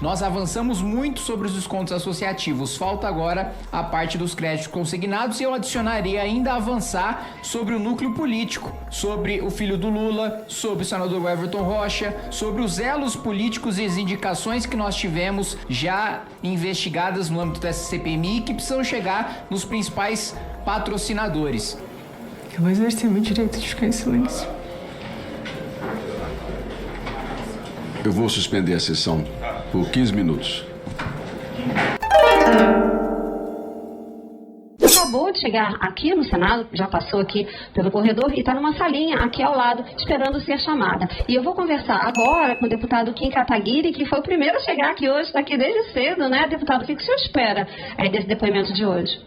Nós avançamos muito sobre os descontos associativos, falta agora a parte dos créditos consignados e eu adicionaria ainda avançar sobre o núcleo político, sobre o filho do Lula, sobre o senador Everton Rocha, sobre os elos políticos e as indicações que nós tivemos já investigadas no âmbito dessa CPMI e que precisam chegar nos principais patrocinadores. Eu vou exercer meu direito de ficar em silêncio. Eu vou suspender a sessão por 15 minutos. Acabou de chegar aqui no Senado, já passou aqui pelo corredor e está numa salinha aqui ao lado, esperando ser chamada. E eu vou conversar agora com o deputado Kim Kataguiri, que foi o primeiro a chegar aqui hoje, está aqui desde cedo, né? Deputado, o que o senhor espera desse depoimento de hoje?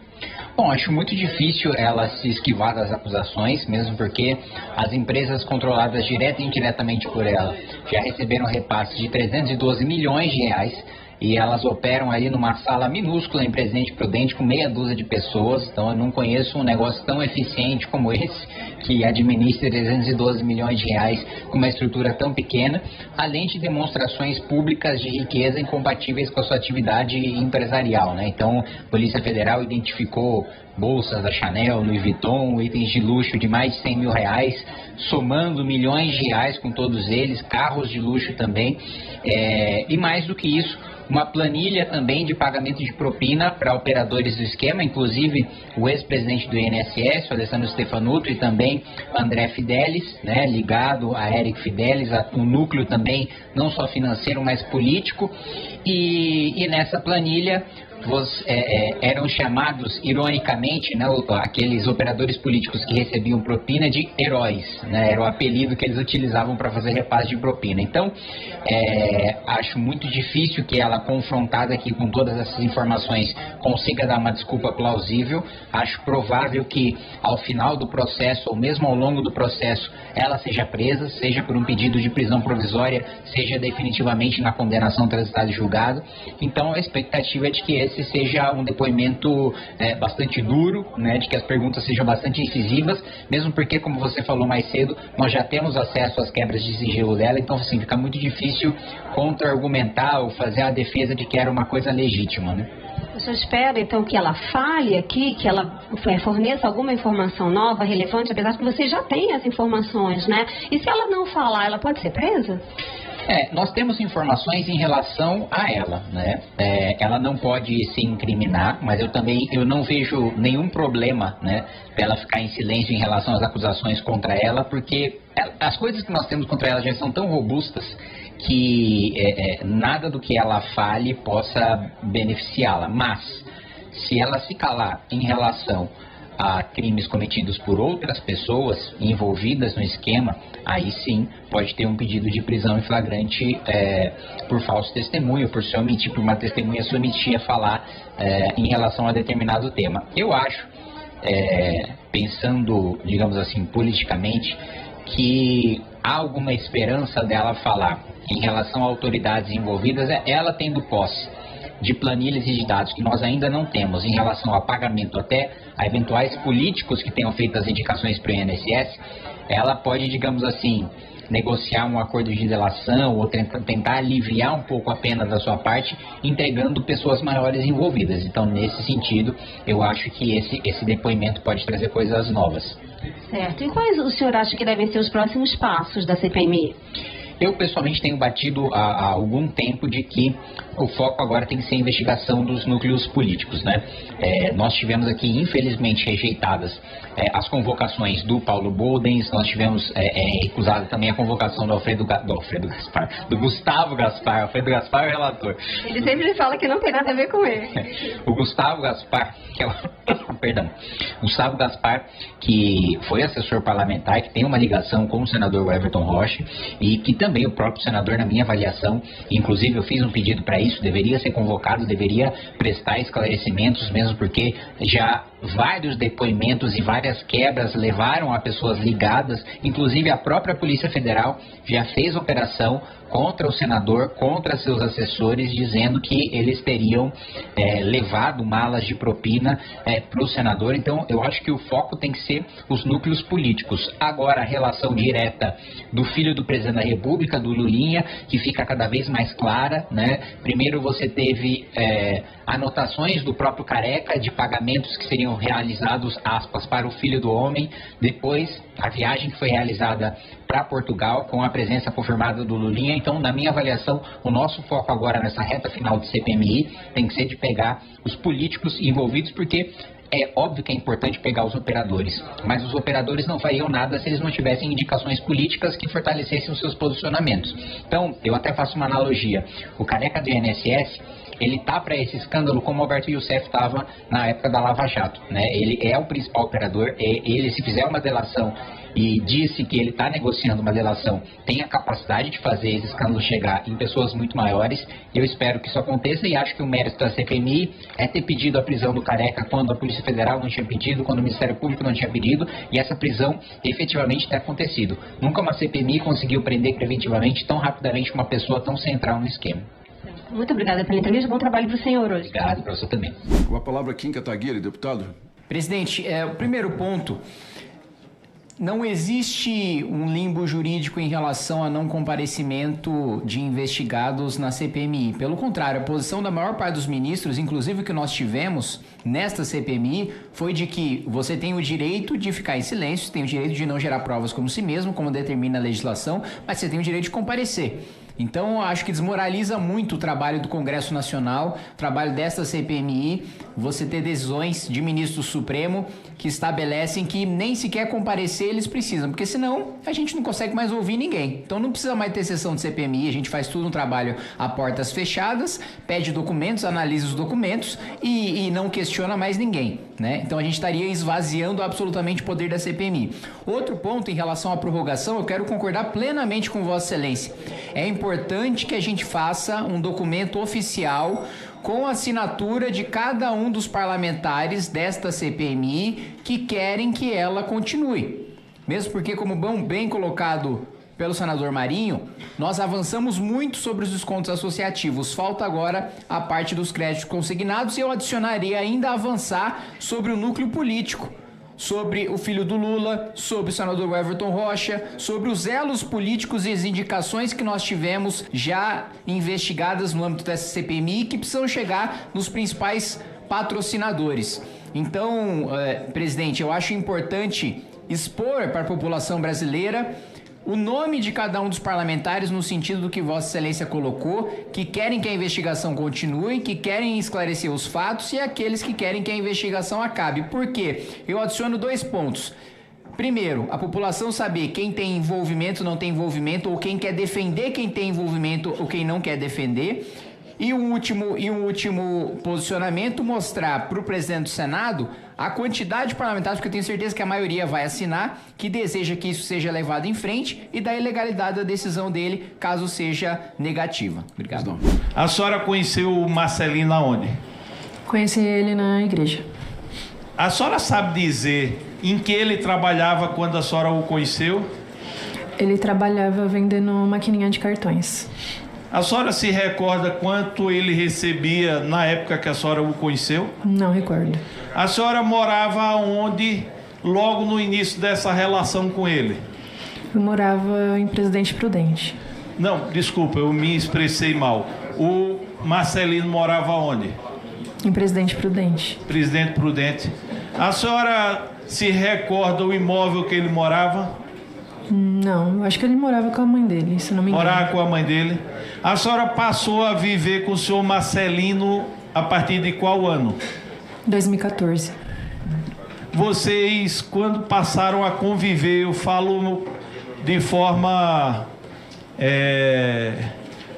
Bom, acho muito difícil ela se esquivar das acusações, mesmo porque as empresas controladas direta e indiretamente por ela já receberam repasses de 312 milhões de reais e elas operam ali numa sala minúscula em Presidente Prudente com meia dúzia de pessoas. Então eu não conheço um negócio tão eficiente como esse, que administra 312 milhões de reais com uma estrutura tão pequena, além de demonstrações públicas de riqueza incompatíveis com a sua atividade empresarial, né? Então, a Polícia Federal identificou bolsas da Chanel, Louis Vuitton, itens de luxo de mais de 100 mil reais, somando milhões de reais com todos eles, carros de luxo também, e mais do que isso, uma planilha também de pagamento de propina para operadores do esquema, inclusive o ex-presidente do INSS, o Alessandro Stefanuto, e também André Fidelis, né, ligado a Eric Fidelis, um núcleo também não só financeiro, mas político, e nessa planilha eram chamados, ironicamente, né, aqueles operadores políticos que recebiam propina de heróis, né, era o apelido que eles utilizavam para fazer repasse de propina. Então, acho muito difícil que ela, confrontada aqui com todas essas informações, consiga dar uma desculpa plausível. Acho provável que, ao final do processo, ou mesmo ao longo do processo, ela seja presa, seja por um pedido de prisão provisória, seja definitivamente na condenação transitada e julgado. Então, a expectativa é de que esse seja um depoimento bastante duro, né, de que as perguntas sejam bastante incisivas, mesmo porque, como você falou mais cedo, nós já temos acesso às quebras de sigilo dela, então assim, fica muito difícil contra-argumentar ou fazer a defesa de que era uma coisa legítima, né? O senhor espera, então, que ela fale aqui, que ela forneça alguma informação nova, relevante, apesar de que você já tem as informações, né? E se ela não falar, ela pode ser presa? Nós temos informações em relação a ela, né? Ela não pode se incriminar, mas eu não vejo nenhum problema, né, para ela ficar em silêncio em relação às acusações contra ela, porque as coisas que nós temos contra ela já são tão robustas que nada do que ela fale possa beneficiá-la. Mas, se ela se calar em relação a crimes cometidos por outras pessoas envolvidas no esquema, aí sim pode ter um pedido de prisão em flagrante por falso testemunho, por se omitir, por uma testemunha se omitir a falar em relação a determinado tema. Eu acho, pensando, digamos assim, politicamente, que há alguma esperança dela falar em relação a autoridades envolvidas, ela tendo posse de planilhas e de dados que nós ainda não temos em relação a pagamento até a eventuais políticos que tenham feito as indicações para o INSS, ela pode, digamos assim, negociar um acordo de delação ou tentar aliviar um pouco a pena da sua parte, entregando pessoas maiores envolvidas. Então, nesse sentido, eu acho que esse depoimento pode trazer coisas novas. Certo. E quais o senhor acha que devem ser os próximos passos da CPMI? Eu, pessoalmente, tenho batido há algum tempo de que o foco agora tem que ser a investigação dos núcleos políticos, né? Nós tivemos aqui, infelizmente, rejeitadas as convocações do Paulo Bodens, nós tivemos recusado também a convocação do Gustavo Gaspar. Alfredo Gaspar é o relator. Ele sempre fala que não tem nada a ver com ele. O Gustavo Gaspar, Gustavo Gaspar, que foi assessor parlamentar, que tem uma ligação com o senador Everton Rocha e que também o próprio senador, na minha avaliação, inclusive eu fiz um pedido para isso, deveria ser convocado, deveria prestar esclarecimentos, mesmo porque já vários depoimentos e várias quebras levaram a pessoas ligadas, inclusive a própria Polícia Federal já fez operação contra o senador, contra seus assessores, dizendo que eles teriam levado malas de propina para o senador. Então, eu acho que o foco tem que ser os núcleos políticos. Agora, a relação direta do filho do presidente da República, do Lulinha, que fica cada vez mais clara, né? Primeiro você teve anotações do próprio Careca de pagamentos que seriam realizados, aspas, para o filho do homem. Depois, a viagem que foi realizada para Portugal, com a presença confirmada do Lulinha. Então, na minha avaliação, o nosso foco agora nessa reta final de CPMI tem que ser de pegar os políticos envolvidos, porque é óbvio que é importante pegar os operadores, mas os operadores não fariam nada se eles não tivessem indicações políticas que fortalecessem os seus posicionamentos. Então, eu até faço uma analogia. O Careca do INSS, ele tá para esse escândalo como o Alberto Youssef estava na época da Lava Jato, né? Ele é o principal operador, ele, se fizer uma delação e disse que ele está negociando uma delação, tem a capacidade de fazer esse escândalo chegar em pessoas muito maiores. Eu espero que isso aconteça e acho que o mérito da CPMI é ter pedido a prisão do Careca quando a Polícia Federal não tinha pedido, quando o Ministério Público não tinha pedido, e essa prisão efetivamente ter acontecido. Nunca uma CPMI conseguiu prender preventivamente tão rapidamente uma pessoa tão central no esquema. Muito obrigada pela entrevista. Bom trabalho para o senhor hoje. Obrigado, para você também. Com a palavra, Kim Kataguiri, deputado. Presidente, o primeiro ponto, não existe um limbo jurídico em relação a não comparecimento de investigados na CPMI. Pelo contrário, a posição da maior parte dos ministros, inclusive o que nós tivemos nesta CPMI, foi de que você tem o direito de ficar em silêncio, tem o direito de não gerar provas como si mesmo, como determina a legislação, mas você tem o direito de comparecer. Então, acho que desmoraliza muito o trabalho do Congresso Nacional, o trabalho desta CPMI, você ter decisões de ministro Supremo que estabelecem que nem sequer comparecer eles precisam, porque senão a gente não consegue mais ouvir ninguém. Então, não precisa mais ter sessão de CPMI, a gente faz tudo um trabalho a portas fechadas, pede documentos, analisa os documentos e não questiona mais ninguém, né? Então, a gente estaria esvaziando absolutamente o poder da CPMI. Outro ponto em relação à prorrogação, eu quero concordar plenamente com Vossa Excelência. É importante que a gente faça um documento oficial com a assinatura de cada um dos parlamentares desta CPMI que querem que ela continue. Mesmo porque, como bem colocado pelo senador Marinho, nós avançamos muito sobre os descontos associativos. Falta agora a parte dos créditos consignados e eu adicionaria ainda avançar sobre o núcleo político, sobre o filho do Lula, sobre o senador Everton Rocha, sobre os elos políticos e as indicações que nós tivemos já investigadas no âmbito dessa CPMI que precisam chegar nos principais patrocinadores. Então, presidente, eu acho importante expor para a população brasileira o nome de cada um dos parlamentares no sentido do que Vossa Excelência colocou, que querem que a investigação continue, que querem esclarecer os fatos e aqueles que querem que a investigação acabe. Por quê? Eu adiciono 2 pontos. Primeiro, a população saber quem tem envolvimento, não tem envolvimento, ou quem quer defender quem tem envolvimento ou quem não quer defender. E um último posicionamento, mostrar para o presidente do Senado a quantidade de parlamentares, porque eu tenho certeza que a maioria vai assinar, que deseja que isso seja levado em frente e da ilegalidade da decisão dele, caso seja negativa. Obrigado. A senhora conheceu o Marcelino aonde? Conheci ele na igreja. A senhora sabe dizer em que ele trabalhava quando a senhora o conheceu? Ele trabalhava vendendo maquininha de cartões. A senhora se recorda quanto ele recebia na época que a senhora o conheceu? Não recordo. A senhora morava onde logo no início dessa relação com ele? Eu morava em Presidente Prudente. Não, desculpa, eu me expressei mal. O Marcelino morava onde? Em Presidente Prudente. Presidente Prudente. A senhora se recorda o imóvel que ele morava? Não, acho que ele morava com a mãe dele, se não me engano. Morava com a mãe dele. A senhora passou a viver com o senhor Marcelino a partir de qual ano? 2014. Vocês, quando passaram a conviver, eu falo de forma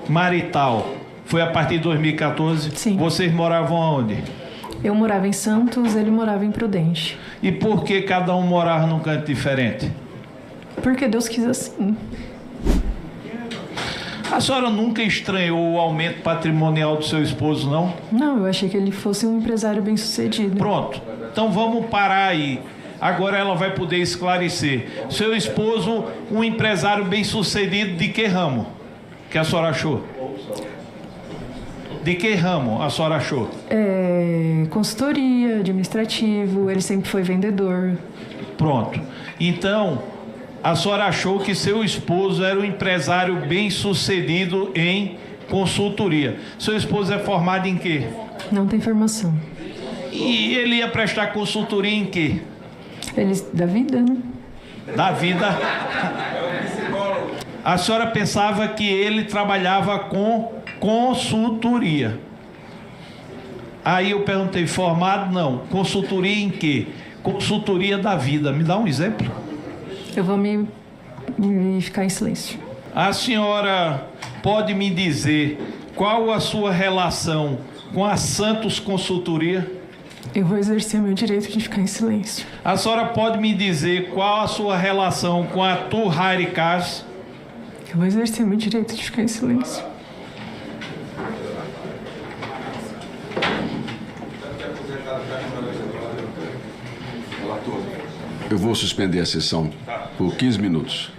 marital, foi a partir de 2014? Sim. Vocês moravam aonde? Eu morava em Santos, ele morava em Prudente. E por que cada um morava num canto diferente? Porque Deus quis assim. A senhora nunca estranhou o aumento patrimonial do seu esposo, não? Não, eu achei que ele fosse um empresário bem-sucedido. Pronto. Então vamos parar aí. Agora ela vai poder esclarecer. Seu esposo, um empresário bem-sucedido de que ramo que a senhora achou? De que ramo a senhora achou? Consultoria, administrativo, ele sempre foi vendedor. Pronto. Então, a senhora achou que seu esposo era um empresário bem-sucedido em consultoria. Seu esposo é formado em quê? Não tem formação. E ele ia prestar consultoria em quê? Da vida, né? Da vida. A senhora pensava que ele trabalhava com consultoria. Aí eu perguntei, formado? Não. Consultoria em quê? Consultoria da vida. Me dá um exemplo. Eu vou me ficar em silêncio. A senhora pode me dizer qual a sua relação com a Santos Consultoria? Eu vou exercer meu direito de ficar em silêncio. A senhora pode me dizer qual a sua relação com a Tour Hire Cars? Eu vou exercer meu direito de ficar em silêncio. Eu vou suspender a sessão por 15 minutos.